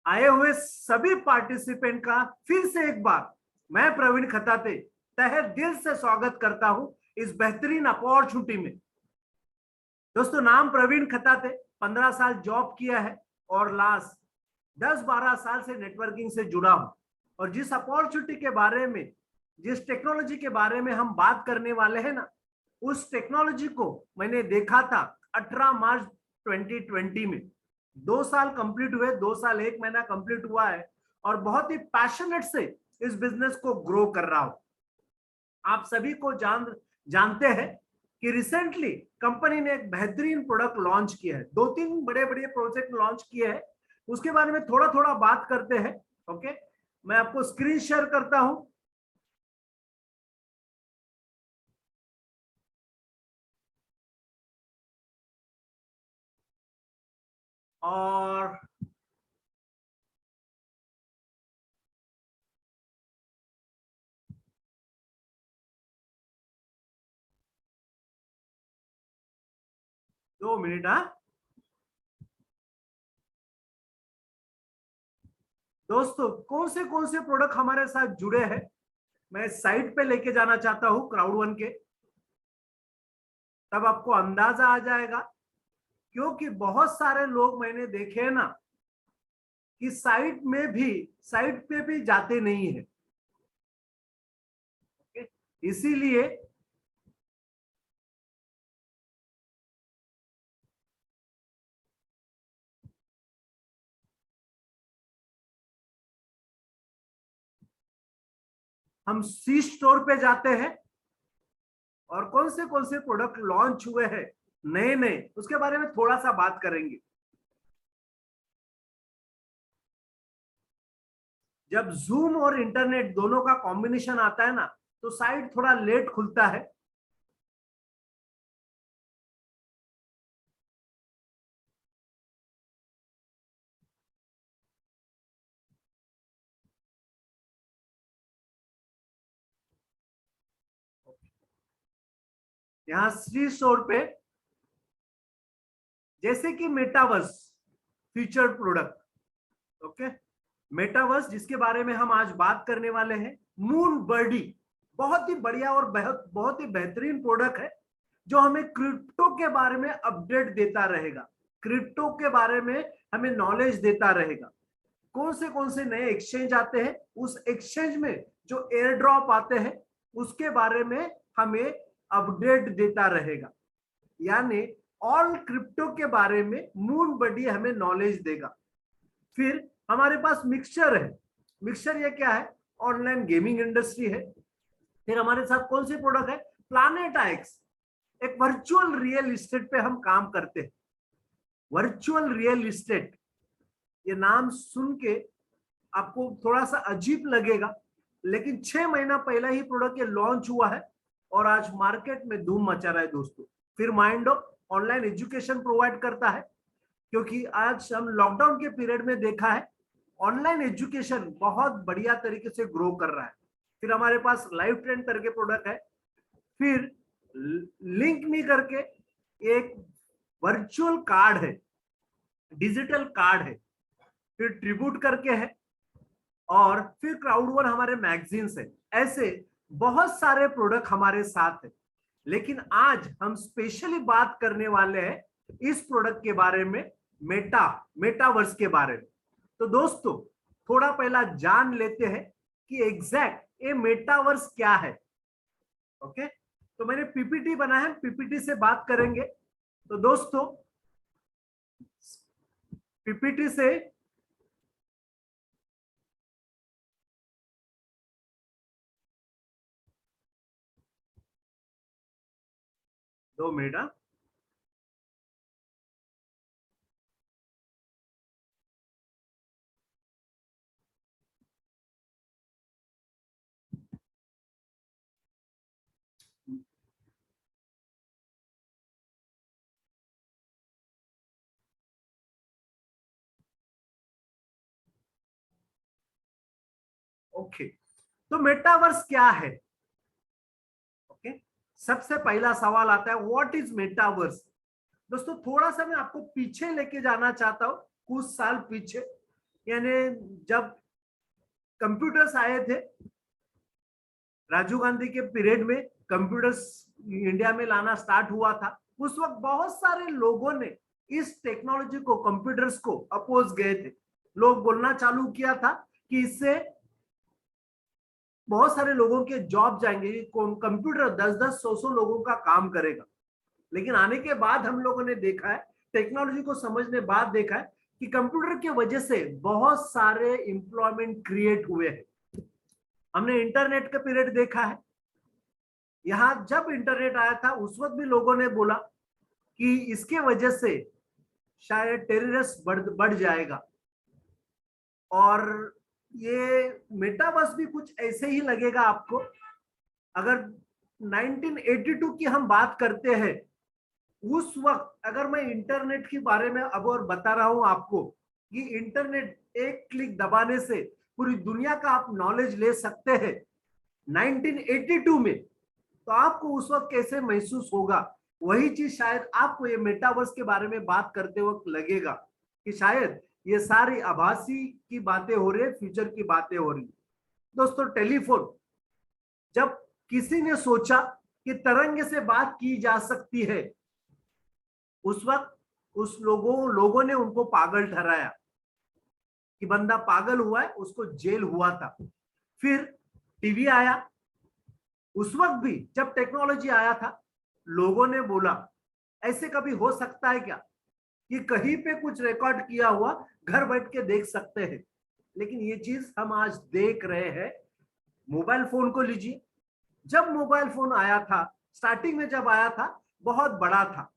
आए हुए सभी पार्टिसिपेंट का फिर से एक बार मैं प्रवीण खताते तहे दिल से स्वागत करता हूं इस बेहतरीन अपॉर्चुनिटी में। दोस्तों, नाम प्रवीण खताते, 15 साल जॉब किया है और लास्ट 10-12 साल से नेटवर्किंग से जुड़ा हूं। और जिस अपॉर्चुनिटी के बारे में, जिस टेक्नोलॉजी के बारे में हम बात करने वाले हैं ना, उस टेक्नोलॉजी को मैंने देखा था 18 मार्च 2020 में। 2 साल कंप्लीट हुए, 2 साल 1 महीना कंप्लीट हुआ है और बहुत ही पैशनेट से इस बिजनेस को ग्रो कर रहा हूं। आप सभी को जानते हैं कि रिसेंटली कंपनी ने एक बेहतरीन प्रोडक्ट लॉन्च किया है। 2-3 बड़े बड़े प्रोजेक्ट लॉन्च किए हैं, उसके बारे में थोड़ा थोड़ा बात करते हैं। ओके, मैं आपको स्क्रीन शेयर करता हूं। और दो मिनट। हाँ दोस्तों, कौन से प्रोडक्ट हमारे साथ जुड़े हैं, मैं साइट पे लेके जाना चाहता हूं क्राउड वन के, तब आपको अंदाजा आ जाएगा। क्योंकि बहुत सारे लोग मैंने देखे हैं ना कि साइट पे भी जाते नहीं है। इसीलिए हम सी स्टोर पे जाते हैं और कौन से प्रोडक्ट लॉन्च हुए हैं नए नए, उसके बारे में थोड़ा सा बात करेंगे। जब जूम और इंटरनेट दोनों का कॉम्बिनेशन आता है ना, तो साइट थोड़ा लेट खुलता है। यहाँ सी स्टोर पे जैसे कि metaverse featured product. Okay, metaverse जिसके बारे में हम आज बात करने वाले हैं, मून बर्डी, बहुत ही बढ़िया और बहुत ही बेहतरीन प्रोडक्ट है जो हमें क्रिप्टो के बारे में अपडेट देता रहेगा, क्रिप्टो के बारे में हमें नॉलेज देता रहेगा। कौन से नए एक्सचेंज आते हैं, उस एक्सचेंज में जो एयर ड्रॉप आते हैं उसके बारे में हमें अपडेट देता रहेगा। यानी ऑल क्रिप्टो के बारे में मून बडी हमें नॉलेज देगा। फिर हमारे पास मिक्सचर है। मिक्सचर ये क्या है? ऑनलाइन गेमिंग इंडस्ट्री है। फिर हमारे साथ कौन सी प्रोडक्ट है? प्लानेट एक्स, एक वर्चुअल रियल इस्टेट पे हम काम करते हैं। वर्चुअल रियल इस्टेट, ये नाम सुन के आपको थोड़ा सा अजीब लगेगा, लेकिन 6 महीना पहले ही प्रोडक्ट ये लॉन्च हुआ है और आज मार्केट में धूम मचा रहा है दोस्तों। फिर माइंडो ऑनलाइन एजुकेशन प्रोवाइड करता है, क्योंकि आज हम लॉकडाउन के पीरियड में देखा है ऑनलाइन एजुकेशन बहुत बढ़िया तरीके से ग्रो कर रहा है। फिर हमारे पास लाइव ट्रेंड करके प्रोडक्ट है। फिर लिंक मी करके एक वर्चुअल कार्ड है, डिजिटल कार्ड है। फिर ट्रिब्यूट करके है, और फिर क्राउड वन हमारे मैगजीन्स है। ऐसे बहुत सारे प्रोडक्ट हमारे साथ है, लेकिन आज हम स्पेशली बात करने वाले हैं इस प्रोडक्ट के बारे में, मेटावर्स के बारे में। तो दोस्तों, थोड़ा पहला जान लेते हैं कि एग्जैक्ट ये मेटावर्स क्या है। ओके, तो मैंने पीपीटी बनाया है, पीपीटी से बात करेंगे। तो दोस्तों, पीपीटी से दो मिनट। ओके, तो मेटावर्स क्या है? ओके, सबसे पहला सवाल आता है, व्हाट इज मेटावर्स? दोस्तों, थोड़ा सा मैं आपको पीछे लेके जाना चाहता हूं, कुछ साल पीछे। यानी जब कंप्यूटर्स आए थे, राजीव गांधी के पीरियड में कंप्यूटर्स इंडिया में लाना स्टार्ट हुआ था, उस वक्त बहुत सारे लोगों ने इस टेक्नोलॉजी को, कंप्यूटर्स को अपोज गए थे। लोग बोलना चालू किया था कि इससे बहुत सारे लोगों के जॉब जाएंगे, कंप्यूटर 10-10, 100-100 लोगों का काम करेगा। लेकिन आने के बाद हम लोगों ने देखा है, टेक्नोलॉजी को समझने बाद देखा है कि कंप्यूटर की वजह से बहुत सारे एम्प्लॉयमेंट क्रिएट हुए हैं। हमने इंटरनेट का पीरियड देखा है। यहां जब इंटरनेट आया था उस वक्त भी लोगों ने बोला कि इसके वजह से शायद टेररिस्ट बढ़ जाएगा, और ये मेटावर्स भी कुछ ऐसे ही लगेगा आपको। अगर 1982 की हम बात करते हैं, उस वक्त अगर मैं इंटरनेट के बारे में अब और बता रहा हूं आपको कि इंटरनेट एक क्लिक दबाने से पूरी दुनिया का आप नॉलेज ले सकते हैं 1982 में, तो आपको उस वक्त कैसे महसूस होगा? वही चीज शायद आपको ये मेटावर्स के बारे में बात करते वक्त लगेगा कि शायद ये सारी आभासी की बातें हो रही है, फ्यूचर की बातें हो रही है। दोस्तों, टेलीफोन, जब किसी ने सोचा कि तरंग से बात की जा सकती है, उस वक्त उस लोगों ने उनको पागल ठहराया कि बंदा पागल हुआ है, उसको जेल हुआ था। फिर टीवी आया, उस वक्त भी जब टेक्नोलॉजी आया था, लोगों ने बोला ऐसे कभी हो सकता है क्या कि कहीं पे कुछ रिकॉर्ड किया हुआ घर बैठ के देख सकते हैं। लेकिन ये चीज हम आज देख रहे हैं। मोबाइल फोन को लीजिए, जब मोबाइल फोन आया था, स्टार्टिंग में जब आया था बहुत बड़ा था,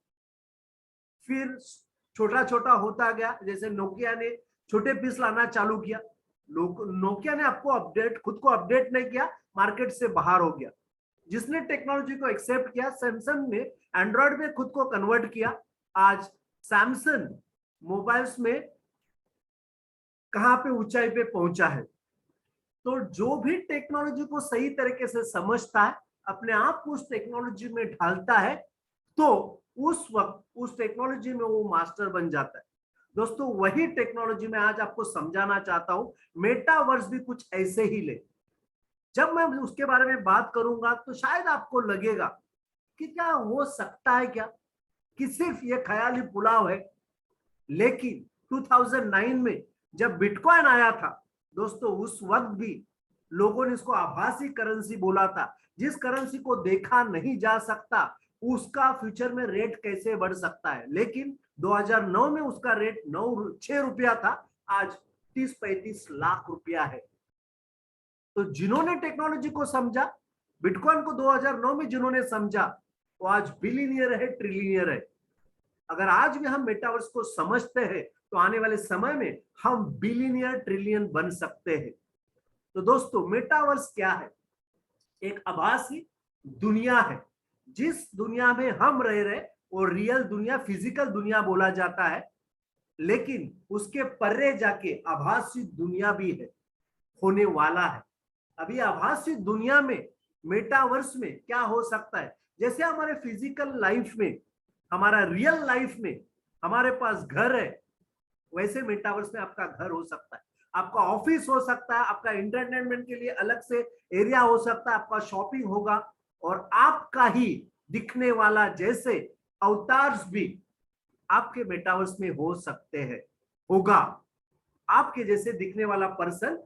फिर छोटा छोटा होता गया। जैसे नोकिया ने छोटे पीस लाना चालू किया, नोकिया ने आपको अपडेट, खुद को अपडेट नहीं किया, मार्केट से बाहर हो गया। जिसने टेक्नोलॉजी को एक्सेप्ट किया, सैमसंग ने एंड्रॉइड में खुद को कन्वर्ट किया। आज सैमसंग मोबाइल्स में कहां पे ऊंचाई पे पहुंचा है। तो जो भी टेक्नोलॉजी को सही तरीके से समझता है, अपने आप को उस टेक्नोलॉजी में ढालता है, तो उस वक्त उस टेक्नोलॉजी में वो मास्टर बन जाता है। दोस्तों, वही टेक्नोलॉजी में आज आपको समझाना चाहता हूं। मेटावर्स भी कुछ ऐसे ही ले। जब मैं उसके बारे में बात करूंगा तो शायद आपको लगेगा कि क्या हो सकता है क्या, कि सिर्फ ये ख्याली पुलाव है। लेकिन 2009 में जब बिटकॉइन आया था दोस्तों, उस वक्त भी लोगों ने इसको आभासी करेंसी बोला था। जिस करेंसी को देखा नहीं जा सकता, उसका फ्यूचर में रेट कैसे बढ़ सकता है। लेकिन 2009 में उसका रेट 6 रुपया था, आज 30-35 लाख रुपया है। तो जिन्होंने टेक्नोलॉजी को समझा, बिटकॉइन को 2009 में जिन्होंने समझा, वो आज बिलियनियर है, ट्रिलियनियर है। अगर आज भी हम मेटावर्स को समझते हैं तो आने वाले समय में हम बिलियनियर, ट्रिलियन बन सकते हैं। तो दोस्तों, मेटावर्स क्या है? एक आभासी दुनिया है। जिस दुनिया में हम रह रहे वो रियल दुनिया, फिजिकल दुनिया बोला जाता है, लेकिन उसके परे जाके आभासी दुनिया भी है, होने वाला है। अभी आभासी दुनिया में, मेटावर्स में क्या हो सकता है? जैसे हमारे फिजिकल लाइफ में, हमारा रियल लाइफ में हमारे पास घर है, वैसे मेटावर्स में आपका घर हो सकता है, आपका ऑफिस हो सकता है, आपका एंटरटेनमेंट के लिए अलग से एरिया हो सकता है, आपका शॉपिंग होगा, और आपका ही दिखने वाला जैसे अवतार्स भी आपके मेटावर्स में हो सकते हैं। होगा आपके जैसे दिखने वाला पर्सन,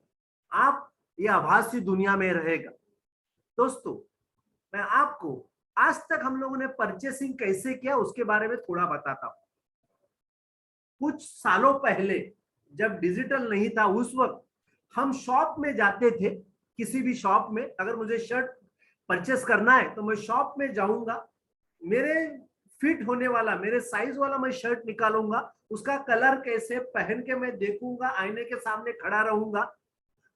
आप ये आभासी दुनिया में रहेगा। दोस्तों, मैं आपको आज तक हम लोगों ने परचेसिंग कैसे किया उसके बारे में थोड़ा बताता हूं। कुछ सालों पहले जब डिजिटल नहीं था, उस वक्त हम शॉप में जाते थे। किसी भी शॉप में अगर मुझे शर्ट परचेस करना है तो मैं शॉप में जाऊंगा, मेरे फिट होने वाला, मेरे साइज वाला मैं शर्ट निकालूंगा, उसका कलर कैसे पहन के मैं देखूंगा, आईने के सामने खड़ा रहूंगा।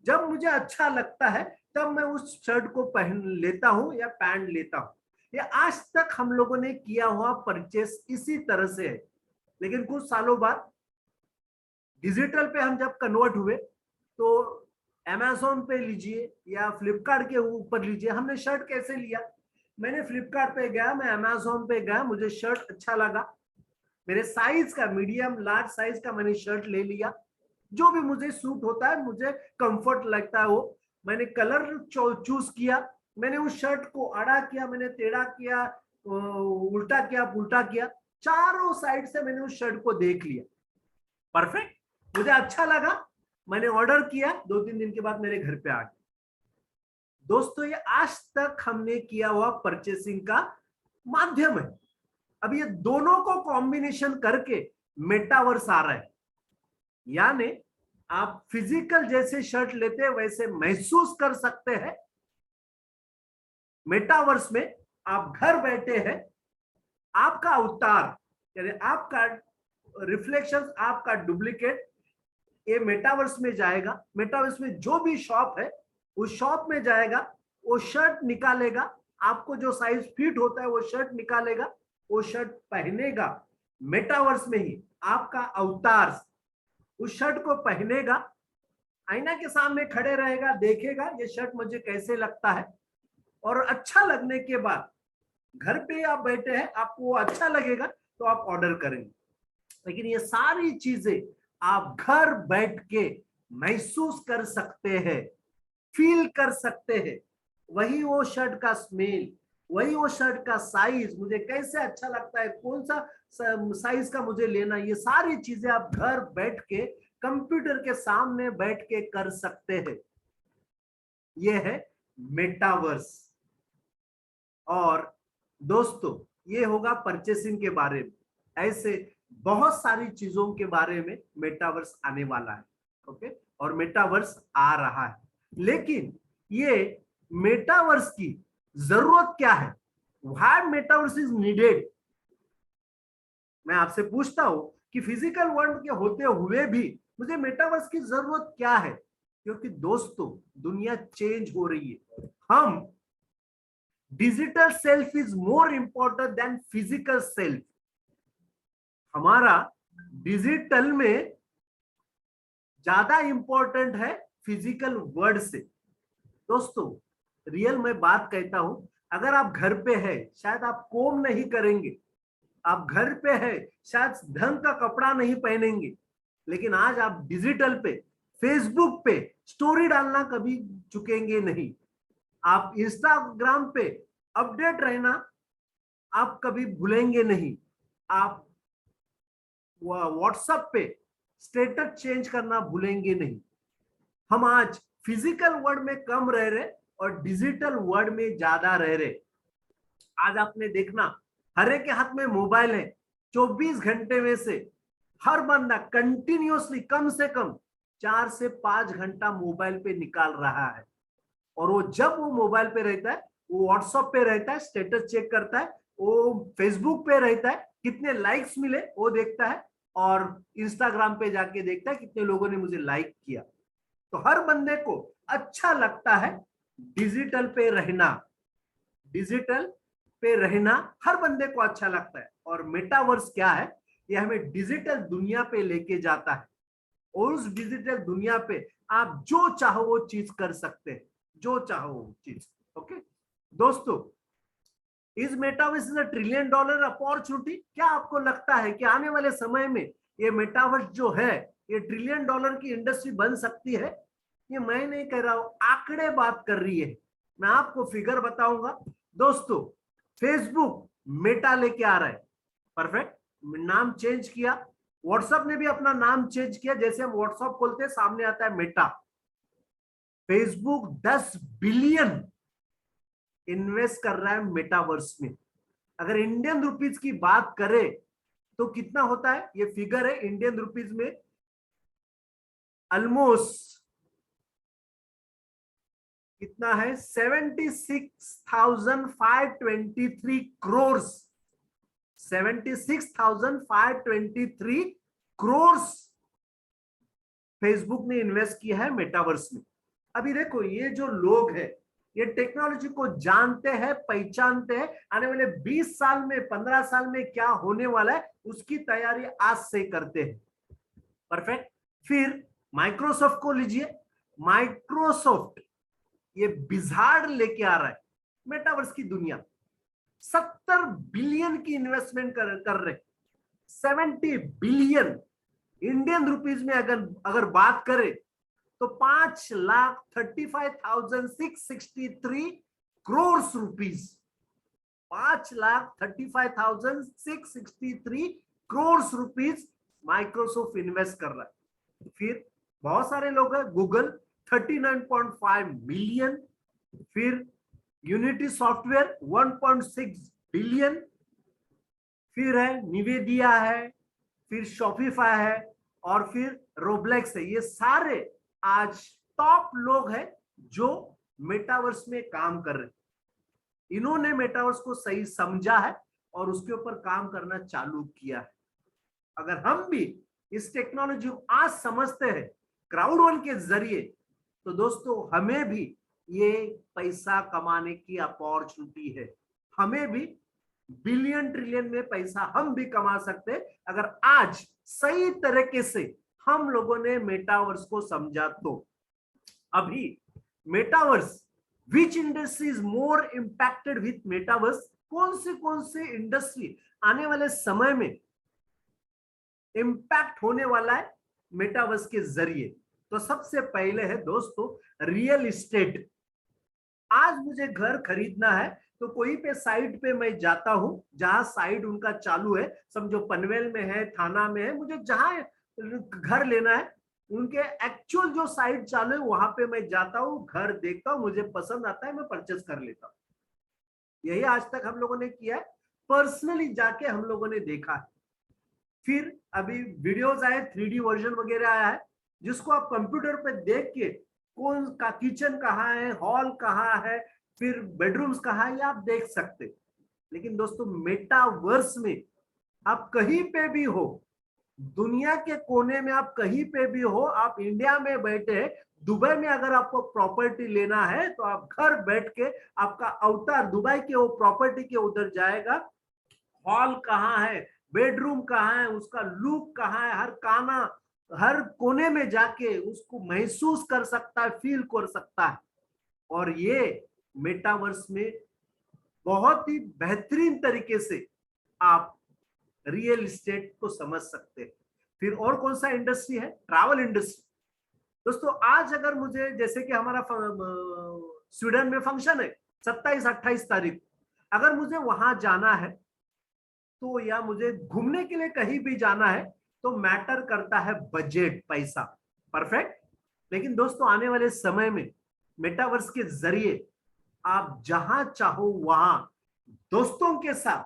जब मुझे अच्छा लगता है तब मैं उस शर्ट को पहन लेता हूं या पैंट लेता हूं। ये आज तक हम लोगों ने किया हुआ परचेस इसी तरह से है। लेकिन कुछ सालों बाद डिजिटल पे हम जब कन्वर्ट हुए, तो अमेज़न पे लीजिए या फ्लिपकार्ट के ऊपर लीजिए, हमने शर्ट कैसे लिया? मैंने फ्लिपकार्ट पे गया, मैं अमेज़न पे गया, मुझे शर्ट अच्छा लगा, मेरे साइज का, मीडियम लार्ज साइज का मैंने शर्ट ले लिया। जो भी मुझे सूट होता है, मुझे कंफर्ट लगता है वो मैंने कलर चूज किया, मैंने उस शर्ट को आड़ा किया, मैंने टेढ़ा किया, उल्टा किया, पुल्टा किया, चारों साइड से मैंने उस शर्ट को देख लिया। परफेक्ट, मुझे अच्छा लगा, मैंने ऑर्डर किया, 2-3 दिन के बाद मेरे घर पे आ गया। दोस्तों ये आज तक हमने किया हुआ परचेसिंग का माध्यम है। अब ये दोनों को कॉम्बिनेशन करके मेटावर्स आ रहा है, यानी आप फिजिकल जैसे शर्ट लेते हैं वैसे महसूस कर सकते हैं। मेटावर्स में आप घर बैठे हैं, आपका अवतार यानी आपका रिफ्लेक्शन, आपका डुप्लीकेट ये मेटावर्स में जाएगा। मेटावर्स में जो भी शॉप है उस शॉप में जाएगा, वो शर्ट निकालेगा, आपको जो साइज फिट होता है वो शर्ट निकालेगा, वो शर्ट पहनेगा मेटावर्स में ही। आपका अवतार उस शर्ट को पहनेगा, आईना के सामने खड़े रहेगा, देखेगा ये शर्ट मुझे कैसे लगता है, और अच्छा लगने के बाद घर पे आप बैठे हैं, आपको वो अच्छा लगेगा तो आप ऑर्डर करेंगे। लेकिन ये सारी चीजें आप घर बैठ के महसूस कर सकते हैं, फील कर सकते हैं। वही वो शर्ट का स्मेल, वही वो शर्ट का साइज, मुझे कैसे अच्छा लगता है, कौन सा साइज का मुझे लेना, ये सारी चीजें आप घर बैठ के कंप्यूटर के सामने बैठ के कर सकते हैं। ये है मेटावर्स। और दोस्तों ये होगा परचेसिंग के बारे में, ऐसे बहुत सारी चीजों के बारे में मेटावर्स आने वाला है। ओके, और मेटावर्स आ रहा है। लेकिन ये मेटावर्स की जरूरत क्या है, व्हाई मेटावर्स इज नीडेड। मैं आपसे पूछता हूं कि फिजिकल वर्ल्ड के होते हुए भी मुझे मेटावर्स की जरूरत क्या है, क्योंकि दोस्तों दुनिया चेंज हो रही है। हम digital self is more important than physical self. हमारा डिजिटल में ज्यादा इंपॉर्टेंट है फिजिकल वर्ड से। दोस्तों रियल में बात कहता हूं, अगर आप घर पे है शायद आप कोम नहीं करेंगे, आप घर पे है शायद ढंग का कपड़ा नहीं पहनेंगे, लेकिन आज आप डिजिटल पे, फेसबुक पे स्टोरी डालना कभी चुकेंगे नहीं, आप इंस्टाग्राम पे अपडेट रहना आप कभी भूलेंगे नहीं, आप व्हाट्सएप पे स्टेटस चेंज करना भूलेंगे नहीं। हम आज फिजिकल वर्ल्ड में कम रह रहे और डिजिटल वर्ल्ड में ज्यादा रह रहे। आज आपने देखना हर एक के हाथ में मोबाइल है, 24 घंटे में से हर बंदा कंटिन्यूअसली कम से कम 4 से 5 घंटा मोबाइल पे निकाल रहा है। और वो जब वो मोबाइल पे रहता है, वो व्हाट्सएप पे रहता है, स्टेटस चेक करता है, वो फेसबुक पे रहता है, कितने लाइक्स मिले वो देखता है, और इंस्टाग्राम पे जाके देखता है कितने लोगों ने मुझे लाइक किया। तो हर बंदे को अच्छा लगता है डिजिटल पे रहना, डिजिटल पे रहना हर बंदे को अच्छा लगता है। और मेटावर्स क्या है, ये हमें डिजिटल दुनिया पे लेके जाता है, और उस डिजिटल दुनिया पे आप जो चाहो वो चीज कर सकते हैं, जो चाहो वो चीज। ओके दोस्तों, इस मेटावर्स इज $1 ट्रिलियन अपॉर्चुनिटी। क्या आपको लगता है कि आने वाले समय में ये मेटावर्स जो है ये $1 ट्रिलियन की इंडस्ट्री बन सकती है? ये मैं नहीं कह रहा हूं, आंकड़े बात कर रही है। मैं आपको फिगर बताऊंगा। दोस्तों फेसबुक मेटा लेके आ रहा है, परफेक्ट, नाम चेंज किया। व्हाट्सएप ने भी अपना नाम चेंज किया, जैसे हम व्हाट्सएप खोलते हैं सामने आता है मेटा। फेसबुक 10 बिलियन इन्वेस्ट कर रहा है मेटावर्स में। अगर इंडियन रुपीज की बात करें तो कितना होता है, ये फिगर है इंडियन रुपीज में, ऑलमोस्ट कितना है, 76,523 करोड़, 76,523 करोड़ फेसबुक ने इन्वेस्ट किया है मेटावर्स में। अभी देखो ये जो लोग हैं ये टेक्नोलॉजी को जानते हैं, पहचानते हैं, आने वाले 20 साल में 15 साल में क्या होने वाला है उसकी तैयारी आज से करते हैं। परफेक्ट। फिर माइक्रोसॉफ्ट को लीजिए, माइक्रोसॉफ्ट ये बिजार्ड लेके आ रहा है मेटावर्स की दुनिया, 70 बिलियन की इन्वेस्टमेंट कर रहे, 70 बिलियन। इंडियन रुपीज में अगर बात करें तो 5,35,663 crore rupees, 5,35,663 crore rupees Microsoft invest कर रहा है। फिर बहुत सारे लोग हैं, गूगल 39.5 मिलियन, फिर यूनिटी सॉफ्टवेयर 1.6 बिलियन, फिर है निवेदिया है, फिर शॉपिफाई है, और फिर रोब्लेक्स है। ये सारे आज टॉप लोग हैं जो मेटावर्स में काम कर रहे हैं। इन्होंने मेटावर्स को सही समझा है और उसके ऊपर काम करना चालू किया है। अगर हम भी इस टेक्नोलॉजी को आज समझते हैं क्राउड वन के जरिए, तो दोस्तों हमें भी ये पैसा कमाने की अपॉर्चुनिटी है। हमें भी बिलियन ट्रिलियन में पैसा हम भी कमा सकते हैं अगर आज सही तरीके से हम लोगों ने मेटावर्स को समझा तो। अभी metaverse, which industry is more impacted with metaverse, कौन से इंडस्ट्री आने वाले समय में इंपैक्ट होने वाला है मेटावर्स के जरिए? तो सबसे पहले है दोस्तों रियल एस्टेट। आज मुझे घर खरीदना है तो कोई पे साइट पे मैं जाता हूं, जहां साइट उनका चालू है, समझो पनवेल में है, थाना में है, मुझे जहां घर लेना है उनके एक्चुअल जो साइट चालू है वहां पे मैं जाता हूं, घर देखता हूं, मुझे पसंद आता है, मैं परचेस कर लेता हूं। यही आज तक हम लोगों ने किया है, पर्सनली जाके हम लोगों ने देखा है। फिर अभी वीडियोस आए, 3D वर्जन वगैरह आया है, जिसको आप कंप्यूटर पे देख के कौन का किचन कहाँ है, हॉल कहाँ है, फिर बेडरूम्स कहाँ है, ये आप देख सकते। लेकिन दोस्तों मेटावर्स में आप कहीं पे भी हो, दुनिया के कोने में आप कहीं पे भी हो, आप इंडिया में बैठे दुबई में अगर आपको प्रॉपर्टी लेना है तो आप घर बैठ के आपका अवतार दुबई के वो प्रॉपर्टी के उधर जाएगा, हॉल कहाँ है, बेडरूम कहाँ है, उसका लुक कहाँ है, हर कोने में जाके उसको महसूस कर सकता है, फील कर सकता है। और ये मेटावर्स में बहुत ही बेहतरीन तरीके से आप रियल एस्टेट को समझ सकते हैं। फिर और कौन सा इंडस्ट्री है? Travel industry. दोस्तों आज अगर मुझे, जैसे कि हमारा स्वीडन में फंक्शन है 27-28 तारीख, अगर मुझे वहां जाना है तो, या मुझे घूमने के लिए कहीं भी जाना है, तो मैटर करता है बजट, पैसा। परफेक्ट। लेकिन दोस्तों आने वाले समय में मेटावर्स के जरिए आप जहां चाहो वहां दोस्तों के साथ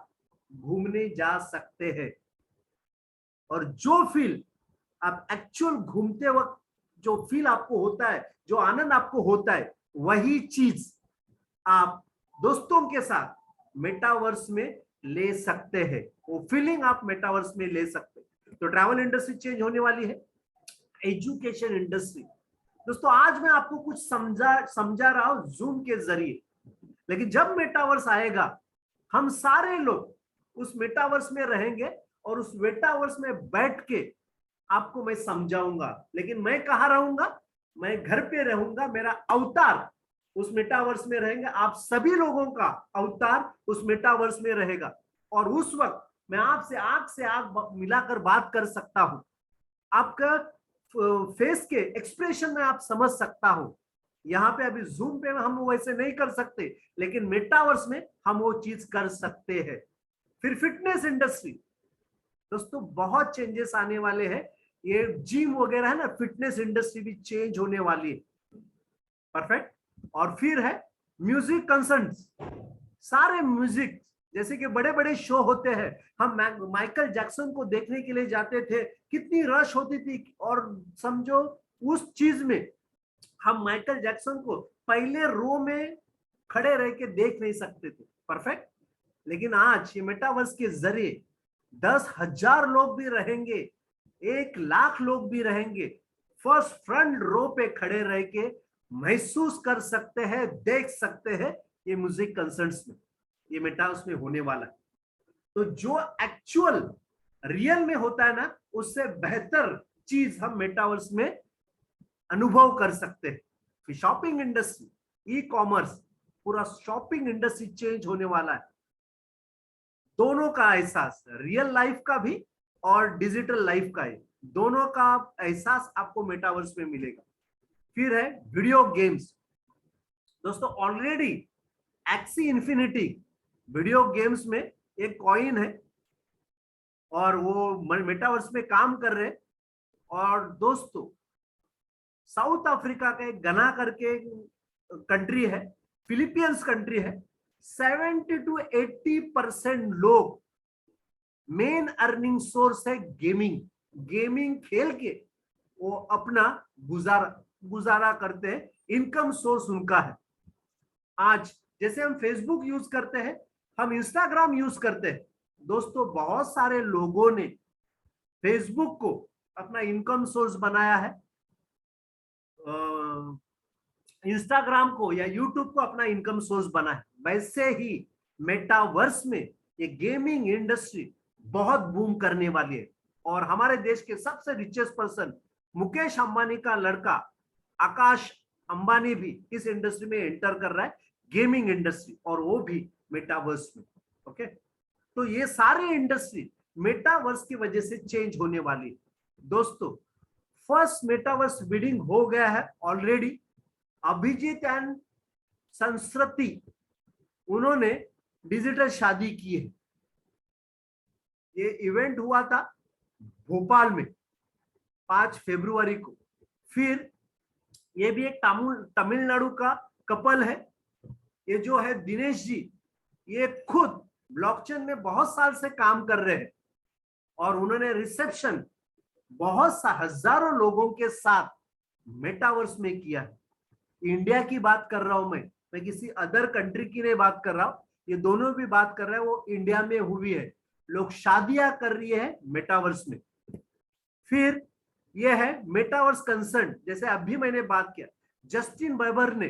घूमने जा सकते हैं, और जो फील आप एक्चुअल घूमते वक्त जो फील आपको होता है, जो आनंद आपको होता है, वही चीज आप दोस्तों के साथ मेटावर्स में ले सकते हैं। वो फीलिंग आप मेटावर्स में ले सकते हैं। तो ट्रैवल इंडस्ट्री चेंज होने वाली है। एजुकेशन इंडस्ट्री, दोस्तों आज मैं आपको कुछ समझा रहा हूं जूम के जरिए, लेकिन जब मेटावर्स आएगा हम सारे लोग उस मेटावर्स में रहेंगे और उस मेटावर्स में बैठ के आपको मैं समझाऊंगा। लेकिन मैं कहाँ रहूंगा? मैं घर पे रहूंगा, मेरा अवतार उस मेटावर्स में रहेंगे, आप सभी लोगों का अवतार उस मेटावर्स में रहेगा, और उस वक्त मैं आपसे आंख से आंख मिलाकर बात कर सकता हूं, आपका फेस के एक्सप्रेशन में आप समझ सकता हूं। यहाँ पे अभी जूम पे हम वैसे नहीं कर सकते, लेकिन मेटावर्स में हम वो चीज कर सकते हैं। फिर फिटनेस इंडस्ट्री, दोस्तों बहुत चेंजेस आने वाले हैं। ये जिम वगैरह है ना, फिटनेस इंडस्ट्री भी चेंज होने वाली है। परफेक्ट। और फिर है म्यूजिक कंसर्ट्स, सारे म्यूजिक, जैसे कि बड़े बड़े शो होते हैं, हम माइकल जैक्सन को देखने के लिए जाते थे, कितनी रश होती थी, और समझो उस चीज में हम माइकल जैक्सन को पहले रो में खड़े रह के देख नहीं सकते थे। परफेक्ट। लेकिन आज ये मेटावर्स के जरिए 10,000 लोग भी रहेंगे, 1,00,000 लोग भी रहेंगे, फर्स्ट फ्रंट रो पे खड़े रह के महसूस कर सकते हैं, देख सकते हैं ये म्यूजिक कंसर्ट्स में, ये मेटावर्स में होने वाला है। तो जो एक्चुअल रियल में होता है ना, उससे बेहतर चीज हम मेटावर्स में अनुभव कर सकते हैं। फिर शॉपिंग इंडस्ट्री, ई कॉमर्स, पूरा शॉपिंग इंडस्ट्री चेंज होने वाला है। दोनों का एहसास, रियल लाइफ का भी और डिजिटल लाइफ का ही। दोनों का एहसास आपको मेटावर्स में मिलेगा। फिर है वीडियो गेम्स। दोस्तों already XC infinity video games में एक कॉइन है और वो मेटावर्स में काम कर रहे हैं। और दोस्तों साउथ अफ्रीका का एक गना करके कंट्री है, फिलीपींस कंट्री है, 70 to 80% लोग मेन अर्निंग सोर्स है गेमिंग। गेमिंग खेल के वो अपना गुजारा करते हैं, इनकम सोर्स उनका है। आज जैसे हम फेसबुक यूज करते हैं, हम इंस्टाग्राम यूज करते हैं, दोस्तों बहुत सारे लोगों ने फेसबुक को अपना इनकम सोर्स बनाया है, इंस्टाग्राम को या यूट्यूब को अपना इनकम सोर्स बना है। वैसे ही मेटावर्स में ये गेमिंग इंडस्ट्री बहुत बूम करने वाली है। और हमारे देश के सबसे रिचेस्ट पर्सन मुकेश अंबानी का लड़का आकाश अंबानी भी इस इंडस्ट्री में एंटर कर रहा है, गेमिंग इंडस्ट्री, और वो भी मेटावर्स में। ओके, तो ये सारे इंडस्ट्री मेटावर्स की वजह से चेंज होने वाली है। दोस्तों फर्स्ट मेटावर्स बिडिंग हो गया है ऑलरेडी। अभिजीत एंड संस्कृति उन्होंने डिजिटल शादी की है। ये इवेंट हुआ था भोपाल में 5 फरवरी को। फिर ये भी एक तमिलनाडु का कपल है, ये जो है दिनेश जी, ये खुद ब्लॉकचेन में बहुत साल से काम कर रहे हैं और उन्होंने रिसेप्शन बहुत सा हजारों लोगों के साथ मेटावर्स में किया है। इंडिया की बात कर रहा हूं मैं किसी अदर कंट्री की नहीं बात कर रहा हूं, ये दोनों भी बात कर रहे हैं वो इंडिया में हुई है। लोग शादियां कर रही है मेटावर्स में। फिर ये है मेटावर्स कंसर्न, जैसे अभी मैंने बात किया, जस्टिन बीबर ने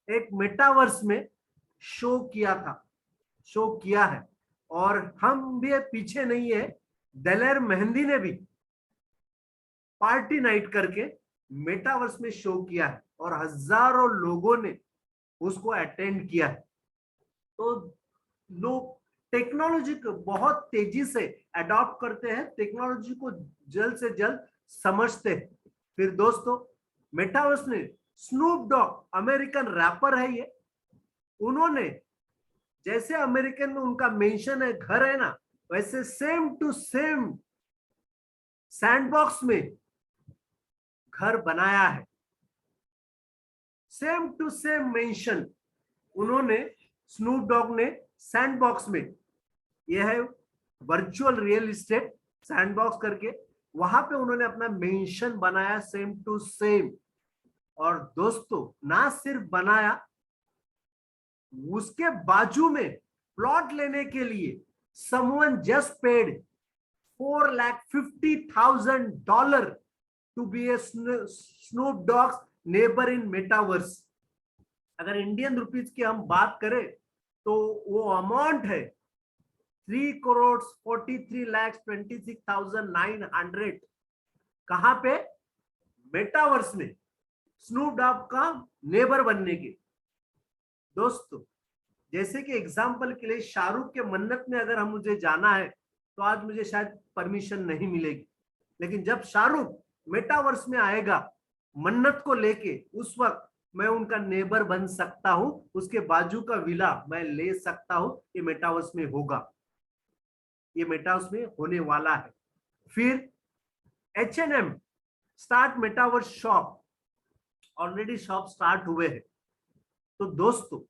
एक मेटावर्स में शो किया है। और हम भी पीछे नहीं है, दलेर मेहंदी ने भी पार्टी नाइट करके मेटावर्स में शो किया है और हजारों लोगों ने उसको अटेंड किया है। तो लोग टेक्नोलॉजी को बहुत तेजी से अडॉप्ट करते हैं, टेक्नोलॉजी को जल्द से जल्द समझते हैं। फिर दोस्तों मेटावर्स ने स्नूप डॉग, अमेरिकन रैपर है ये, उन्होंने जैसे अमेरिकन में उनका मेंशन है घर है ना, वैसे सेम टू सेम सैंडबॉक्स में घर बनाया है। सेम टू सेम मेंशन उन्होंने स्नूप डॉग ने सैंडबॉक्स में, यह है वर्चुअल रियल एस्टेट सैंडबॉक्स करके, वहां पे उन्होंने अपना मेंशन बनाया सेम टू सेम। और दोस्तों ना सिर्फ बनाया, उसके बाजू में प्लॉट लेने के लिए someone just paid $450,000 to be a Snoop Dogg's neighbour in metaverse. अगर इंडियन रुपीज की हम बात करें तो वो अमाउंट है 3,43,26,900। कहां पे? मेटावर्स में स्नूप डॉग का नेबर बनने के। दोस्तों जैसे कि एग्जांपल के लिए शाहरुख के मन्नत में अगर हम मुझे जाना है तो आज मुझे शायद परमिशन नहीं मिलेगी, लेकिन जब शाहरुख मेटावर्स में आएगा मन्नत को लेके, उस वक्त मैं उनका नेबर बन सकता हूं, उसके बाजू का विला मैं ले सकता हूं। ये मेटावर्स में होगा, ये मेटावर्स में होने वाला है। फिर H&M start metaverse shop, already shop start हुए हैं। तो दोस्तों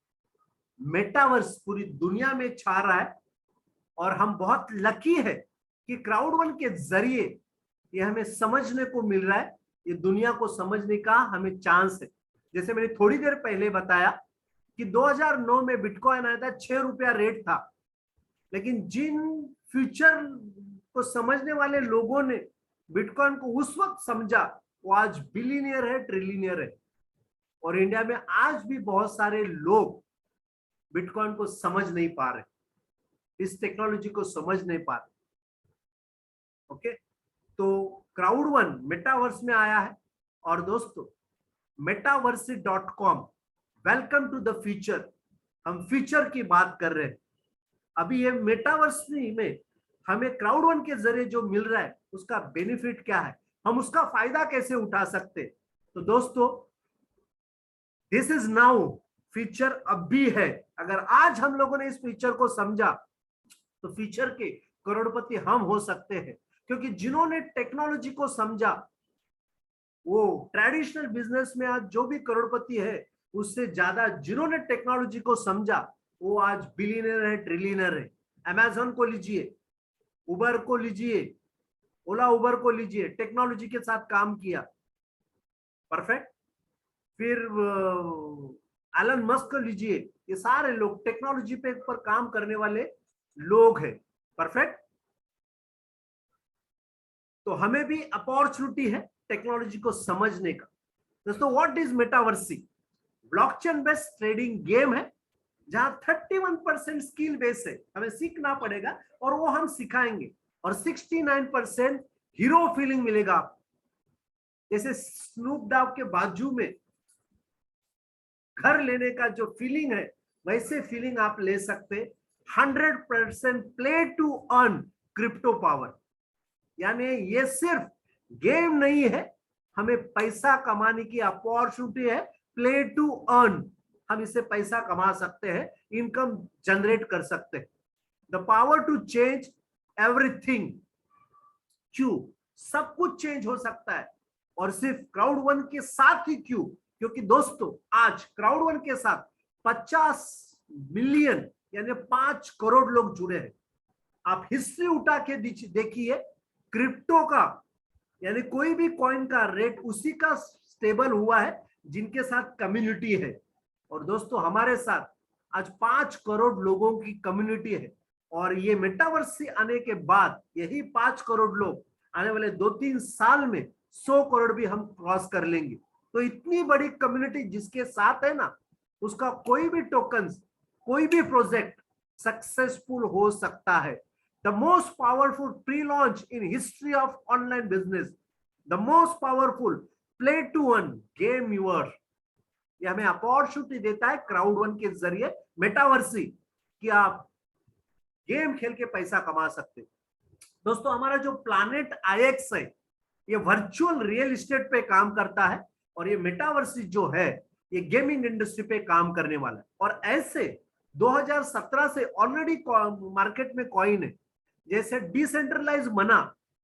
मेटावर्स पूरी दुनिया में छा रहा है और हम बहुत लकी है कि क्राउड1 के जरिए ये हमें समझने को मिल रहा है, ये दुनिया को समझने का हमें चांस है। जैसे मैंने थोड़ी देर पहले बताया कि 2009 में बिटकॉइन आया था, 6 रुपया रेट था, लेकिन जिन फ्यूचर को समझने वाले लोगों ने बिटकॉइन को उस वक्त समझा, वो आज बिलियनियर है, ट्रिलियनियर है। और इंडिया में आज भी बहुत सारे लोग बिटकॉइन को समझ नहीं पा रहे, इस टेक्नोलॉजी को समझ नहीं पा रहे। ओके, तो क्राउड1 मेटावर्स में आया है। और दोस्तों metaverse.com, welcome to the future. हम फ्यूचर की बात कर रहे हैं। अभी ये मेटावर्स में हमें क्राउड वन के जरिए जो मिल रहा है उसका बेनिफिट क्या है, हम उसका फायदा कैसे उठा सकते। तो दोस्तों दिस इज नाउ, फ्यूचर अब भी है। अगर आज हम लोगों ने इस फ्यूचर को समझा तो फ्यूचर के करोड़पति हम हो सकते हैं, क्योंकि जिन्होंने टेक्नोलॉजी को समझा वो ट्रेडिशनल बिजनेस में आज जो भी करोड़पति है उससे ज्यादा जिन्होंने टेक्नोलॉजी को समझा वो आज बिलियनर है, ट्रिलियनर है। अमेजन को लीजिए, उबर को लीजिए, ओला उबर को लीजिए, टेक्नोलॉजी के साथ काम किया, परफेक्ट। फिर एलन मस्क को लीजिए, ये सारे लोग टेक्नोलॉजी पे पर काम करने वाले लोग हैं, परफेक्ट। तो हमें भी अपॉर्चुनिटी है टेक्नोलॉजी को समझने का। दोस्तों what is Metaversy? Blockchain based trading game है जहां 31% स्किल बेस है, हमें सीखना पड़ेगा और वो हम सिखाएंगे, और 69% हीरो फीलिंग मिलेगा आपको। जैसे स्नूप डॉग के बाजू में घर लेने का जो फीलिंग है वैसे फीलिंग आप ले सकते। 100% play to earn crypto power, यानी ये सिर्फ गेम नहीं है, हमें पैसा कमाने की अपॉर्चुनिटी है। प्ले टू अर्न, हम इससे पैसा कमा सकते हैं, इनकम जनरेट कर सकते हैं। The power to change everything, क्यों सब कुछ चेंज हो सकता है, और सिर्फ क्राउड वन के साथ ही क्यों, क्योंकि दोस्तों आज क्राउड वन के साथ 50 मिलियन यानी 5 करोड़ लोग जुड़े हैं। आप हिस्ट्री उठा के देखिए, क्रिप्टो का यानी कोई भी कॉइन का रेट उसी का स्टेबल हुआ है जिनके साथ कम्युनिटी है। और दोस्तों हमारे साथ आज 5 करोड़ लोगों की कम्युनिटी है, और ये मेटावर्स आने के बाद यही 5 करोड़ लोग आने वाले 2-3 साल में 100 करोड़ भी हम क्रॉस कर लेंगे। तो इतनी बड़ी कम्युनिटी जिसके साथ है ना, उसका कोई भी टोकन्स, कोई भी प्रोजेक्ट सक्सेसफुल हो सकता है। The most powerful pre-launch in history of online business, the most powerful play to earn game your, ये हमें अपॉर्चुनिटी देता है क्राउड वन के जरिए मेटावर्सी कि आप गेम खेल के पैसा कमा सकते। दोस्तों हमारा जो प्लैनेट IX है ये वर्चुअल रियल एस्टेट पे काम करता है, और ये मेटावर्सी जो है ये गेमिंग इंडस्ट्री पे काम करने वाला है। और ऐसे 2017 से ऑलरेडी मार्केट में कॉइन है, जैसे डिसेंट्रलाइज मना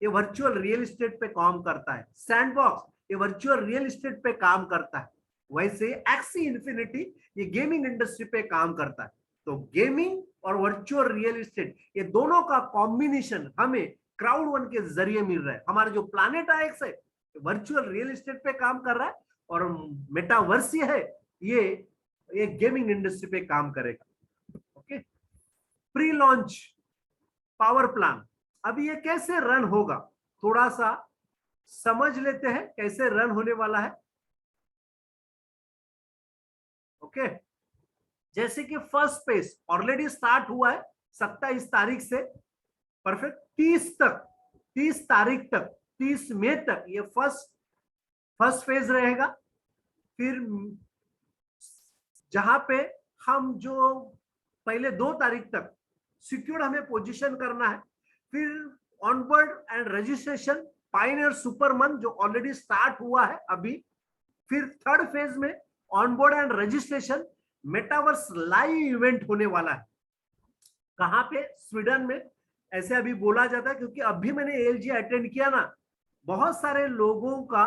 ये वर्चुअल रियल एस्टेट पे काम करता है, सैंडबॉक्स ये वर्चुअल रियल एस्टेट पे काम करता है, वैसे एक्सी इन्फिनिटी ये गेमिंग इंडस्ट्री पे काम करता है। तो गेमिंग और वर्चुअल रियल एस्टेट ये दोनों का कॉम्बिनेशन हमें क्राउड वन के जरिए मिल रहा है। हमारा जो प्लैनेट IX है वर्चुअल रियल एस्टेट पे काम कर रहा है, और मेटावर्सी है ये गेमिंग इंडस्ट्री पे काम करेगा। Okay, pre launch power plan, अभी ये कैसे रन होगा थोड़ा सा समझ लेते हैं कैसे रन होने वाला है। ओके, जैसे कि फर्स्ट फेज ऑलरेडी स्टार्ट हुआ है 27 तारीख से, परफेक्ट 30 तारीख तक, 30 मई तक ये फर्स्ट फेज रहेगा। फिर जहां पे हम जो पहले 2 तारीख तक सिक्योर्ड हमें पोजीशन करना है, फिर onboard and registration Pioneer super month जो ऑलरेडी स्टार्ट हुआ है अभी, फिर थर्ड फेज में onboard and registration metaverse live event होने वाला है। कहां पे? स्वीडन में। ऐसे अभी बोला जाता है क्योंकि अभी मैंने ALG अटेंड किया ना, बहुत सारे लोगों का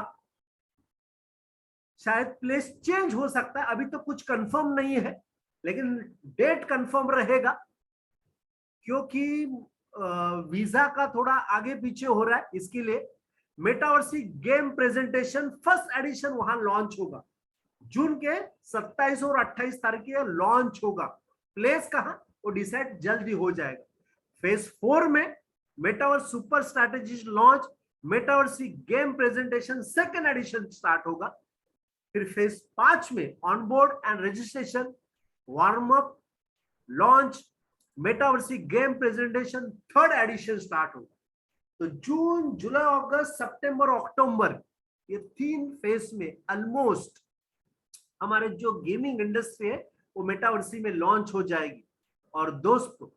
शायद प्लेस चेंज हो सकता है, अभी तो कुछ कंफर्म नहीं है, लेकिन डेट कंफर्म रहेगा, क्योंकि वीजा का थोड़ा आगे पीछे हो रहा है। इसके लिए मेटावर्सी गेम प्रेजेंटेशन फर्स्ट एडिशन वहां लॉन्च होगा, जून के 27 और 28 तारीख को लॉन्च होगा। प्लेस कहां वो डिसाइड जल्दी हो जाएगा। फेज 4 में metaverse super strategy launch, Metaversy game presentation second edition start होगा। फिर फेज 5 में onboard and registration, warm up, launch, Metaversy game presentation third edition start होगा। तो जून, जुलाई, अगस्त, सितंबर, अक्टूबर ये 3 फेज में ऑलमोस्ट हमारे जो गेमिंग इंडस्ट्री है वो मेटावर्सी में लॉन्च हो जाएगी। और दोस्तों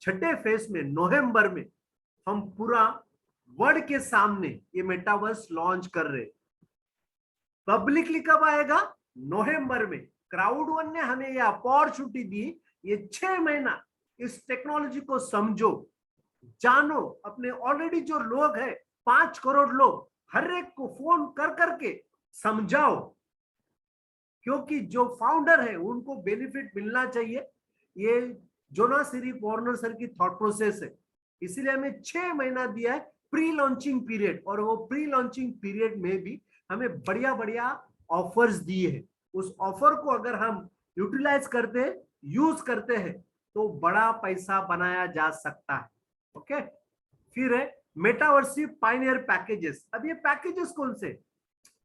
छठे फेज में नवंबर में हम पूरा वर्ल्ड के सामने ये मेटावर्स लॉन्च कर रहे। पब्लिकली कब आएगा? नवंबर में। क्राउड वन ने हमें ये अपॉर्चुनिटी दी, ये 6 महीना इस टेक्नोलॉजी को समझो, जानो। अपने ऑलरेडी जो लोग हैं 5 करोड़ लोग, हर एक को फोन कर करके समझाओ, क्योंकि जो फाउंडर है उनको बेनिफिट मिलना चाहिए। ये जोनास एरिक वार्नर सर की थॉट प्रोसेस है, इसीलिए हमें 6 महीना दिया है प्री लॉन्चिंग पीरियड, और वो प्री लॉन्चिंग पीरियड में भी हमें बढ़िया बढ़िया ऑफर्स दिए हैं। उस ऑफर को अगर हम यूटिलाइज करते हैं, यूज करते हैं, तो बड़ा पैसा बनाया जा सकता है। ओके, फिर है मेटावर्सी पायनियर पैकेजेस। अब ये पैकेजेस कौन से?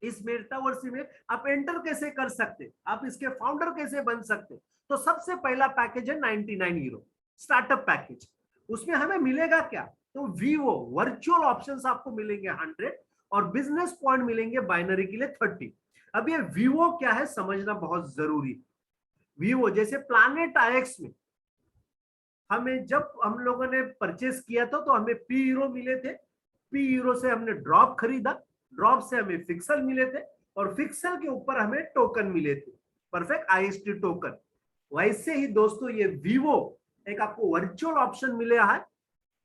इस मेटावर्सी में आप एंटर कैसे कर सकते, आप इसके फाउंडर कैसे बन सकते? तो सबसे पहला पैकेज है 99 यूरो स्टार्टअप पैकेज। उसमें हमें मिलेगा क्या? तो वीवो वर्चुअल ऑप्शंस आपको मिलेंगे 100 और बिजनेस पॉइंट मिलेंगे बाइनरी के लिए 30। अब ये वीवो क्या है समझना बहुत जरूरी है। वीवो जैसे प्लैनेट आईएक्स में हमें जब हम लोगों ने परचेस किया था तो हमें पी यूरो मिले थे, पी यूरो से हमने ड्रॉप खरीदा, ड्रॉप से हमें फिक्सल मिले थे, और फिक्सल के ऊपर हमें टोकन मिले थे, परफेक्ट आईएसटी टोकन। वैसे ही दोस्तों ये वीवो एक आपको वर्चुअल ऑप्शन मिले है,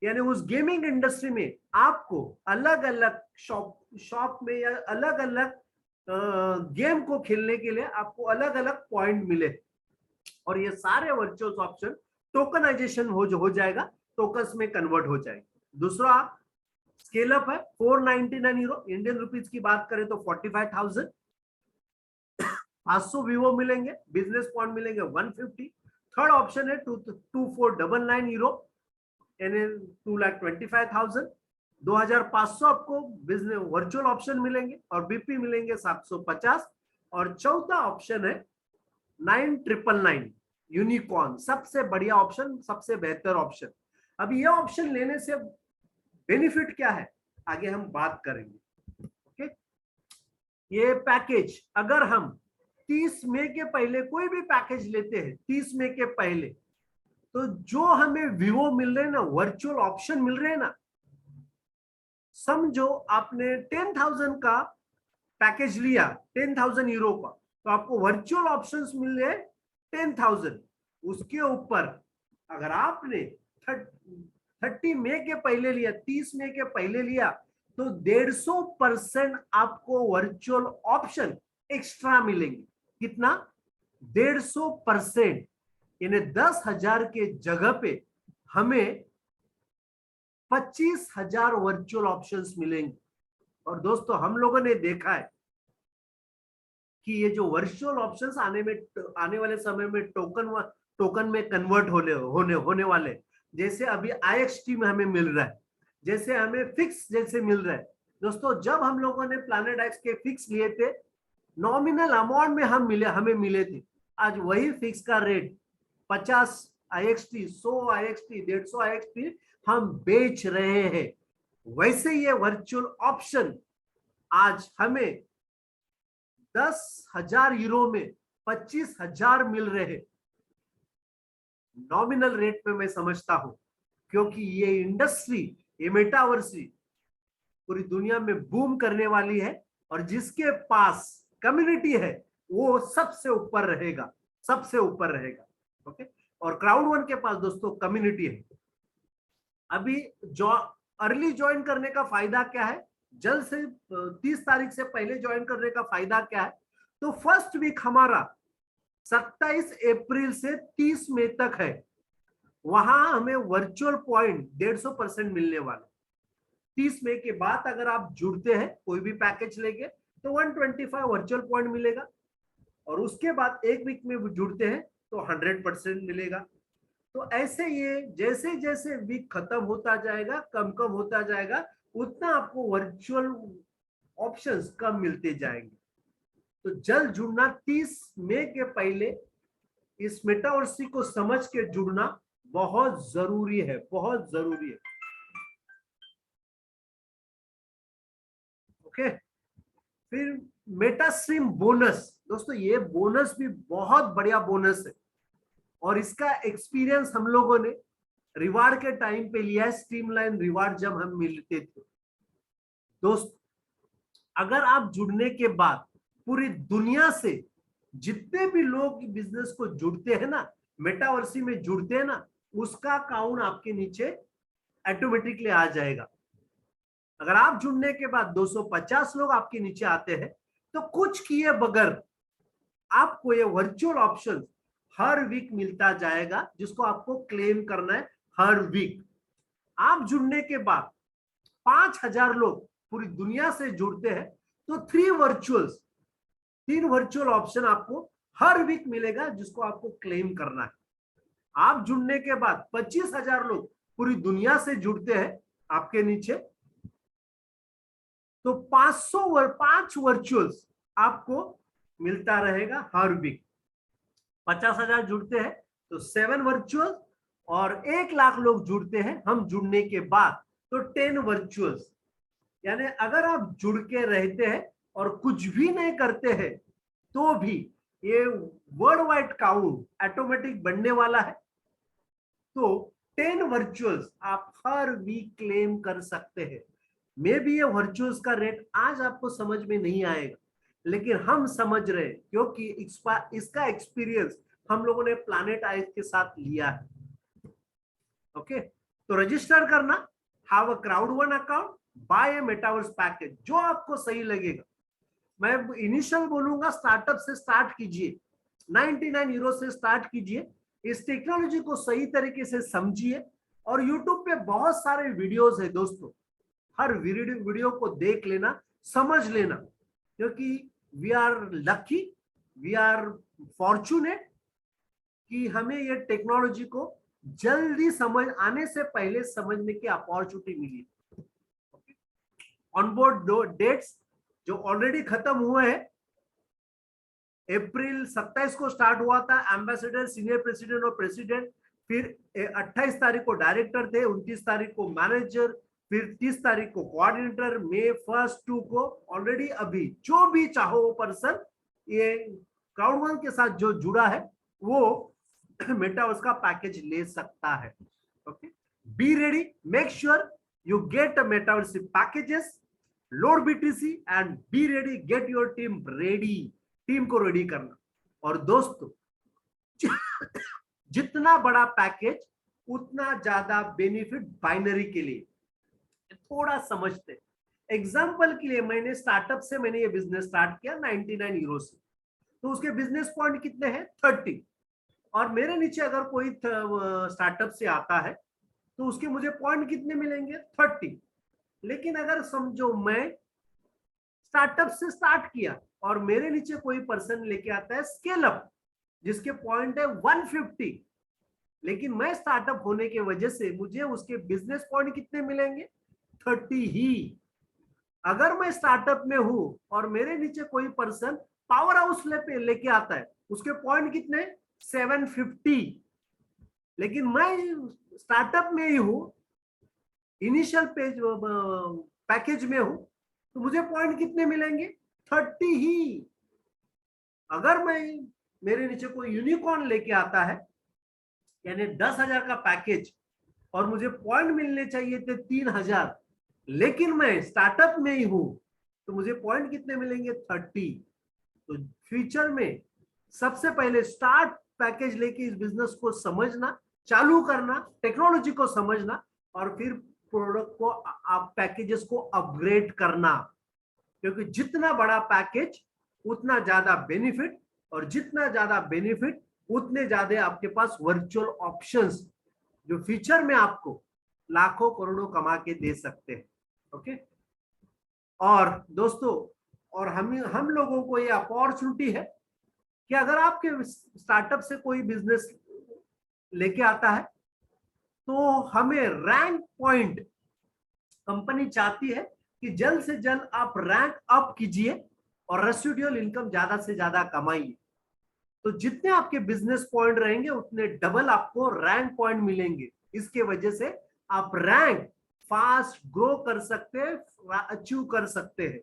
यानी उस गेमिंग इंडस्ट्री में आपको अलग अलग शॉप में या अलग अलग गेम को खेलने के लिए आपको अलग अलग पॉइंट मिले, और ये सारे वर्चुअल ऑप्शन टोकनाइजेशन हो जाएगा, टोकन्स में कन्वर्ट हो जाएगा। दूसरा स्केल अप है 499 यूरो, इंडियन रुपीज की बात करें तो 45,000। 500 वीवो मिलेंगे, बिजनेस पॉइंट मिलेंगे 150। थर्ड ऑप्शन है 2499 यूरो, यानी 2,25,000। 2,500 आपको बिजनेस वर्चुअल ऑप्शन मिलेंगे और बीपी मिलेंगे 750। और चौथा ऑप्शन है 9,999 यूनिकॉर्न, सबसे बढ़िया ऑप्शन, सबसे बेहतर ऑप्शन। अब ये ऑप्शन लेने से बेनिफिट क्या है आगे हम बात करेंगे। ओके, ये पैकेज अगर हम 30 मई के पहले कोई भी पैकेज लेते हैं, 30 मई के पहले, तो जो हमें वीवो मिल रहे हैं ना, वर्चुअल ऑप्शन मिल रहे हैं ना, समझो आपने 10,000 का पैकेज लिया, 10,000 यूरो का, तो आपको वर्चुअल ऑप्शंस मिल रहे 10,000। उसके ऊपर अगर आपने 30 मई के पहले लिया, 30 मई के पहले लिया, तो 150% आपको वर्चुअल ऑप्शन एक्स्ट्रा मिलेंगे। कितना? 150%, यानी 10,000 के जगह पे हमें 25,000 वर्चुअल ऑप्शंस मिलेंगे। और दोस्तों हम लोगों ने देखा है कि ये जो वर्चुअल ऑप्शंस आने वाले समय में टोकन में कन्वर्ट होने वाले, जैसे अभी आईएक्सटी में हमें मिल रहा है, जैसे हमें फिक्स जैसे मिल रहा है। दोस्तों जब हम लोगों ने प्लैनेट एक्स के फिक्स लिए थे, नॉमिनल अमाउंट में हमें मिले थे, आज वही फिक्स का रेट 50 आईएक्सटी, 100 आईएक्सटी, 150 आईएक्सटी हम बेच रहे हैं। वैसे ये वर्चुअल ऑप्शन आज हमें 10,000 यूरो में 25,000 मिल रहे हैं। नॉमिनल रेट में मैं समझता हूं, क्योंकि ये इंडस्ट्री, ये मेटावर्सी पूरी दुनिया में बूम करने वाली है, और जिसके पास कम्युनिटी है वो सबसे ऊपर रहेगा, सबसे ऊपर रहेगा। ओके, और क्राउड वन के पास दोस्तों कम्युनिटी है। अभी जो अर्ली ज्वाइन करने का फायदा क्या है, जल्द से 30 तारीख से पहले ज्वाइन करने का फायदा क्या है? तो फर्स्ट वीक हमारा 27 अप्रैल से 30 मई तक है, वहां हमें वर्चुअल पॉइंट 150% मिलने वाला। 30 मई के बाद अगर आप जुड़ते हैं कोई भी पैकेज लेके, तो 125 वर्चुअल पॉइंट मिलेगा, और उसके बाद एक वीक में जुड़ते हैं तो 100% मिलेगा। तो ऐसे ये जैसे जैसे वीक खत्म होता जाएगा, कम कम होता जाएगा, उतना आपको वर्चुअल ऑप्शंस कम मिलते जाएंगे। तो जल्द जुड़ना, 30 मई के पहले इस मेटावर्सी को समझ के जुड़ना बहुत जरूरी है, बहुत जरूरी है। ओके, फिर मेटास्ट्रीम बोनस। दोस्तों ये बोनस भी बहुत बढ़िया बोनस है, और इसका एक्सपीरियंस हम लोगों ने रिवार्ड के टाइम पे लिया है, स्ट्रीमलाइन रिवार्ड जब हम मिलते थे। दोस्त, अगर आप जुड़ने के बाद पूरी दुनिया से जितने भी लोग बिजनेस को जुड़ते हैं ना, मेटावर्सी में जुड़ते हैं ना, उसका काउंट आपके नीचे ऑटोमेटिकली आ जाएगा। अगर आप जुड़ने के बाद 250 लोग आपके नीचे आते हैं, तो कुछ किए बगैर आपको ये वर्चुअल ऑप्शन हर वीक मिलता जाएगा, जिसको आपको क्लेम करना है हर वीक। आप जुड़ने के बाद 5000 लोग पूरी दुनिया से जुड़ते हैं, तो 3 वर्चुअल ऑप्शन आपको हर वीक मिलेगा, जिसको आपको क्लेम करना है। आप जुड़ने के बाद 25,000 लोग पूरी दुनिया से जुड़ते हैं आपके नीचे, तो 5 वर्चुअल्स आपको मिलता रहेगा हर वीक। 50,000 जुड़ते हैं तो 7 वर्चुअल, और 1 लाख लोग जुड़ते हैं हम जुड़ने के बाद तो 10 वर्चुअल्स। यानी अगर आप जुड़ के रहते हैं और कुछ भी नहीं करते हैं, तो भी ये वर्ल्ड वाइड काउंट ऑटोमेटिक बनने वाला है। तो 10 वर्चुअल्स आप हर वीक क्लेम कर सकते हैं। मे भी ये वर्चुअल्स का रेट आज आपको समझ में नहीं आएगा, लेकिन हम समझ रहे हैं, क्योंकि इसका एक्सपीरियंस हम लोगों ने प्लैनेट आइज के साथ लिया है। ओके, तो रजिस्टर करना, have a Crowd one account, buy a metaverse package, जो आपको सही लगेगा। मैं इनिशियल बोलूंगा, स्टार्टअप से स्टार्ट कीजिए, 99 यूरो से स्टार्ट कीजिए, इस टेक्नोलॉजी को सही तरीके से समझिए। और यूट्यूब पे बहुत सारे वीडियोस है दोस्तों, हर वीडियो को देख लेना, समझ लेना, क्योंकि we are lucky, we are fortunate कि हमें ये टेक्नोलॉजी को जल्दी समझ आने से पहले समझने की अपॉर्चुनिटी मिली। ऑनबोर्ड डेट्स जो ऑलरेडी खत्म हुए हैं, अप्रैल 27 को स्टार्ट हुआ था, एम्बेसडर, सीनियर प्रेसिडेंट और प्रेसिडेंट, फिर 28 तारीख को डायरेक्टर थे, 29 तारीख को मैनेजर, फिर 30 तारीख को कोऑर्डिनेटर, मई 1, 2 को ऑलरेडी अभी जो भी चाहो वो पर्सन ये क्राउड1 के साथ जो जुड़ा है वो मेटावर्स का पैकेज ले सकता है। Okay, be ready, make sure you get a metaverse packages, load BTC and be ready, get your team ready, team को रेडी करना। और दोस्तों, जितना बड़ा पैकेज उतना ज्यादा बेनिफिट बाइनरी के लिए। थोड़ा समझते, एग्जांपल के लिए मैंने स्टार्टअप से मैंने ये बिजनेस स्टार्ट किया 99 यूरो से, तो उसके बिजनेस पॉइंट कितने हैं? 30। और मेरे नीचे अगर कोई स्टार्टअप से आता है तो उसके मुझे पॉइंट कितने मिलेंगे? 30। लेकिन अगर समझो मैं स्टार्टअप से स्टार्ट किया और मेरे नीचे कोई पर्सन लेके आता है स्केल अप, जिसके पॉइंट है 150, लेकिन मैं स्टार्टअप होने की वजह से मुझे उसके बिजनेस पॉइंट कितने मिलेंगे? 30 ही। अगर मैं स्टार्टअप में हूं और मेरे नीचे कोई पर्सन पावर हाउस लेके आता है, उसके पॉइंट कितने? 750। लेकिन मैं स्टार्टअप में ही हूं, इनिशियल पैकेज में हूं, तो मुझे पॉइंट कितने मिलेंगे? 30 ही। अगर मैं मेरे नीचे कोई यूनिकॉर्न लेके आता है, यानी 10,000 का पैकेज, और मुझे पॉइंट मिलने चाहिए थे 3,000, लेकिन मैं स्टार्टअप में ही हूं, तो मुझे पॉइंट कितने मिलेंगे? 30। तो फ्यूचर में सबसे पहले स्टार्ट पैकेज लेके इस बिजनेस को समझना, चालू करना, टेक्नोलॉजी को समझना, और फिर प्रोडक्ट को, आप पैकेजेस को अपग्रेड करना। क्योंकि जितना बड़ा पैकेज उतना ज्यादा बेनिफिट, और जितना ज्यादा बेनिफिट उतने ज्यादा आपके पास वर्चुअल ऑप्शंस, जो फ्यूचर में आपको लाखों करोड़ों कमा के दे सकते हैं। ओके, और दोस्तों, और हम लोगों को ये अपॉर्चुनिटी है कि अगर आपके स्टार्टअप से कोई बिजनेस लेके आता है, तो हमें रैंक पॉइंट कंपनी चाहती है कि जल्द से जल्द आप रैंक अप कीजिए और रेसिडुअल इनकम ज्यादा से ज्यादा कमाइए। तो जितने आपके बिजनेस पॉइंट रहेंगे उतने डबल आपको रैंक पॉइंट मिलेंगे। इसके वजह से आप रैंक फास्ट ग्रो कर सकते हैं, अचीव कर सकते हैं,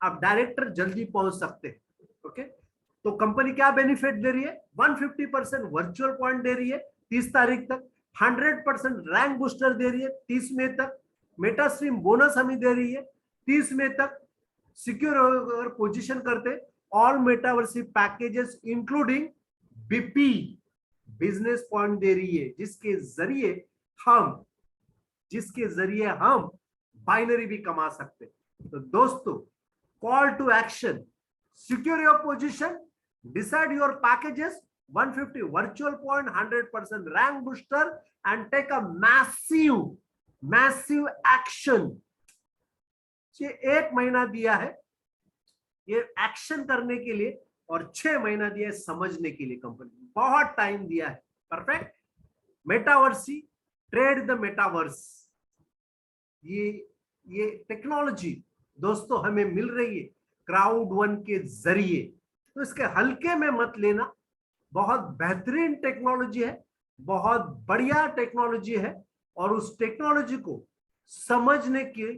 आप डायरेक्टर जल्दी पहुंच सकते हैं। ओके, तो कंपनी क्या बेनिफिट दे रही है? 150% वर्चुअल पॉइंट दे रही है 30 तारीख तक, 100% रैंक बूस्टर दे रही है 30 मई तक, मेटा स्ट्रीम बोनस हमें दे रही है 30 मई तक। सिक्योर अगर पोजीशन करते all Metaversy packages including BP business point दे रही है, जिसके जरिए हम बाइनरी भी कमा सकते। तो दोस्तों, call to action, secure your position, decide your packages, 150 virtual point, 100% rank booster, and take a massive action। ये 1 महीना दिया है ये एक्शन करने के लिए और 6 महीना दिया है समझने के लिए, कंपनी बहुत टाइम दिया है। परफेक्ट। मेटावर्सी, ट्रेड द मेटावर्स, ये टेक्नोलॉजी दोस्तों हमें मिल रही है क्राउड वन के जरिए, तो इसके हल्के में मत लेना। बहुत बेहतरीन टेक्नोलॉजी है, बहुत बढ़िया टेक्नोलॉजी है, और उस टेक्नोलॉजी को समझने के